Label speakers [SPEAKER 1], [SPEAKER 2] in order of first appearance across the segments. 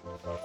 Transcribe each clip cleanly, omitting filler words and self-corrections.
[SPEAKER 1] Global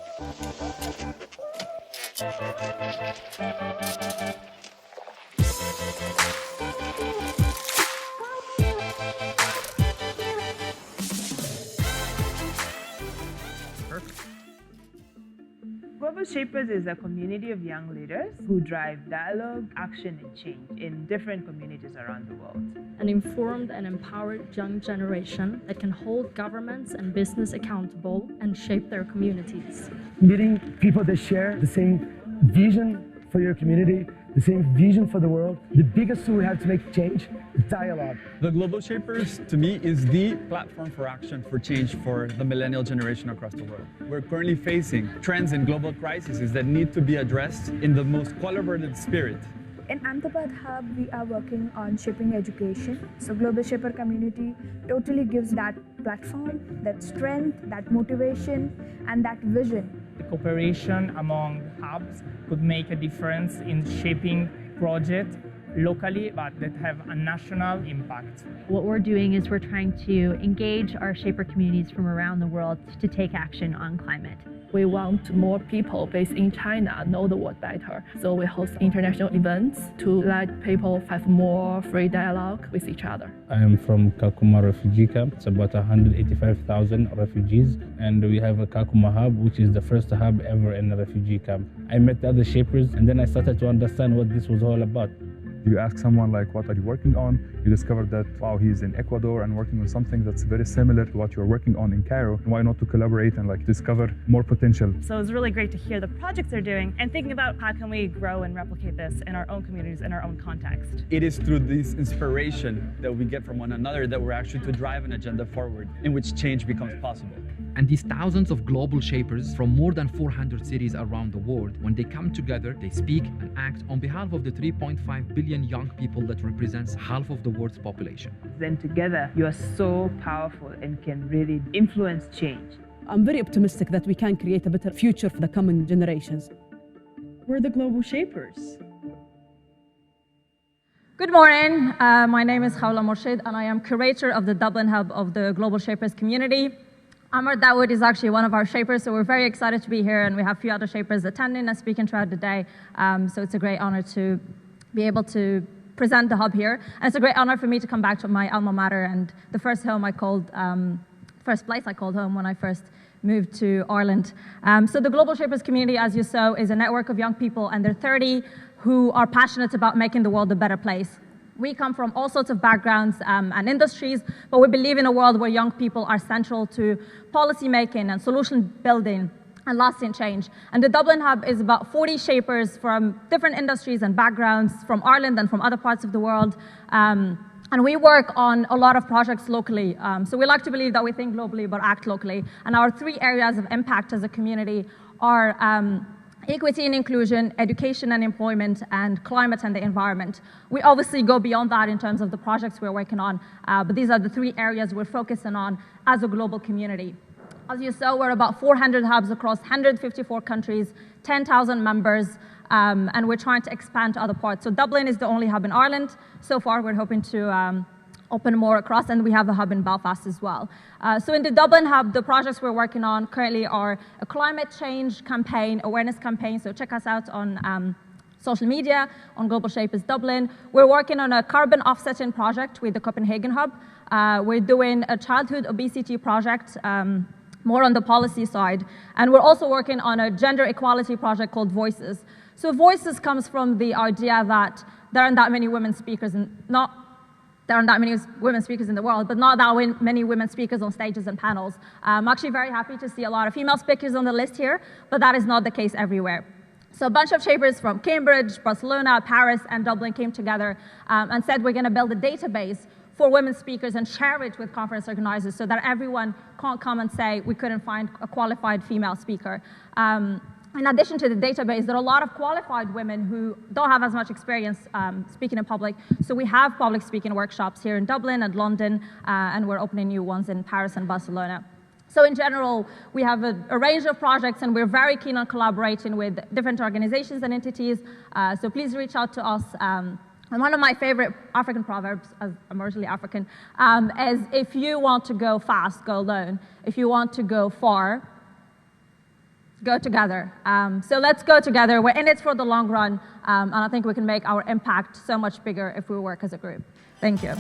[SPEAKER 1] Shapers is a community of young leaders who drive dialogue, action, and change in different communities around the world.
[SPEAKER 2] An informed and empowered young generation that can hold governments and business accountable and shape their communities.
[SPEAKER 3] Meeting people that share the same vision for your community, the same vision for the world. The biggest tool we have to make change is dialogue.
[SPEAKER 4] The Global Shapers, to me, is the platform for action for change for the millennial generation across the world. We're currently facing trends and global crises that need to be addressed in the most collaborative spirit.
[SPEAKER 5] In Ahmedabad Hub, we are working on shaping education. So Global Shaper community totally gives that platform, that strength, that motivation, and that vision.
[SPEAKER 6] The cooperation among hubs could make a difference in shaping projects locally, but that have a national impact.
[SPEAKER 7] What we're doing is we're trying to engage our shaper communities from around the world to take action on climate.
[SPEAKER 8] We want more people based in China know the world better. So we host international events to let people have more free dialogue with each other.
[SPEAKER 9] I am from Kakuma refugee camp. It's about 185,000 refugees. And we have a Kakuma hub, which is the first hub ever in a refugee camp. I met the other shapers and then I started to understand what this was all about.
[SPEAKER 10] You ask someone like, what are you working on? You discover that, wow, he's in Ecuador and working on something that's very similar to what you're working on in Cairo. Why not to collaborate and discover more potential?
[SPEAKER 11] So it's really great to hear the projects they're doing and thinking about how can we grow and replicate this in our own communities, in our own context.
[SPEAKER 4] It is through this inspiration that we get from one another that we're actually to drive an agenda forward in which change becomes possible.
[SPEAKER 12] And these thousands of global shapers from more than 400 cities around the world, when they come together, they speak and act on behalf of the 3.5 billion young people that represents half of the world's population.
[SPEAKER 1] Then together, you are so powerful and can really influence change.
[SPEAKER 13] I'm very optimistic that we can create a better future for the coming generations.
[SPEAKER 14] We're the Global Shapers.
[SPEAKER 15] Good morning. My name is Khaoula Morchid, and I am curator of the Dublin hub of the Global Shapers community. Amr Dawood is actually one of our shapers, so we're very excited to be here, and we have a few other shapers attending and speaking throughout the day. So it's a great honor to be able to present the hub here. And it's a great honor for me to come back to my alma mater and the first place I called home when I first moved to Ireland. So the Global Shapers community, as you saw, is a network of young people under 30 who are passionate about making the world a better place. We come from all sorts of backgrounds and industries, but we believe in a world where young people are central to policy making and solution building and lasting change. And the Dublin Hub is about 40 shapers from different industries and backgrounds from Ireland and from other parts of the world. And we work on a lot of projects locally. So we like to believe that we think globally but act locally. And our 3 areas of impact as a community are equity and inclusion, education and employment, and climate and the environment. We obviously go beyond that in terms of the projects we're working on, but these are the 3 areas we're focusing on as a global community. As you saw, we're about 400 hubs across 154 countries, 10,000 members, and we're trying to expand to other parts. So Dublin is the only hub in Ireland. So far, we're hoping to open more across, and we have a hub in Belfast as well. So in the Dublin Hub, the projects we're working on currently are a climate change campaign, awareness campaign, so check us out on social media, on Global Shapers Dublin. We're working on a carbon offsetting project with the Copenhagen Hub. We're doing a childhood obesity project, more on the policy side. And we're also working on a gender equality project called Voices. So Voices comes from the idea that there aren't that many women speakers, there aren't that many women speakers in the world, but not that many women speakers on stages and panels. I'm actually very happy to see a lot of female speakers on the list here, but that is not the case everywhere. So a bunch of shapers from Cambridge, Barcelona, Paris, and Dublin came together and said we're going to build a database for women speakers and share it with conference organizers so that everyone can't come and say we couldn't find a qualified female speaker. In addition to the database, there are a lot of qualified women who don't have as much experience speaking in public. So we have public speaking workshops here in Dublin and London, and we're opening new ones in Paris and Barcelona. So in general, we have a range of projects, and we're very keen on collaborating with different organizations and entities. So please reach out to us. And one of my favorite African proverbs, as I'm originally African, is if you want to go fast, go alone. If you want to go far, go together. So let's go together. We're in it for the long run, and I think we can make our impact so much bigger if we work as a group. Thank you.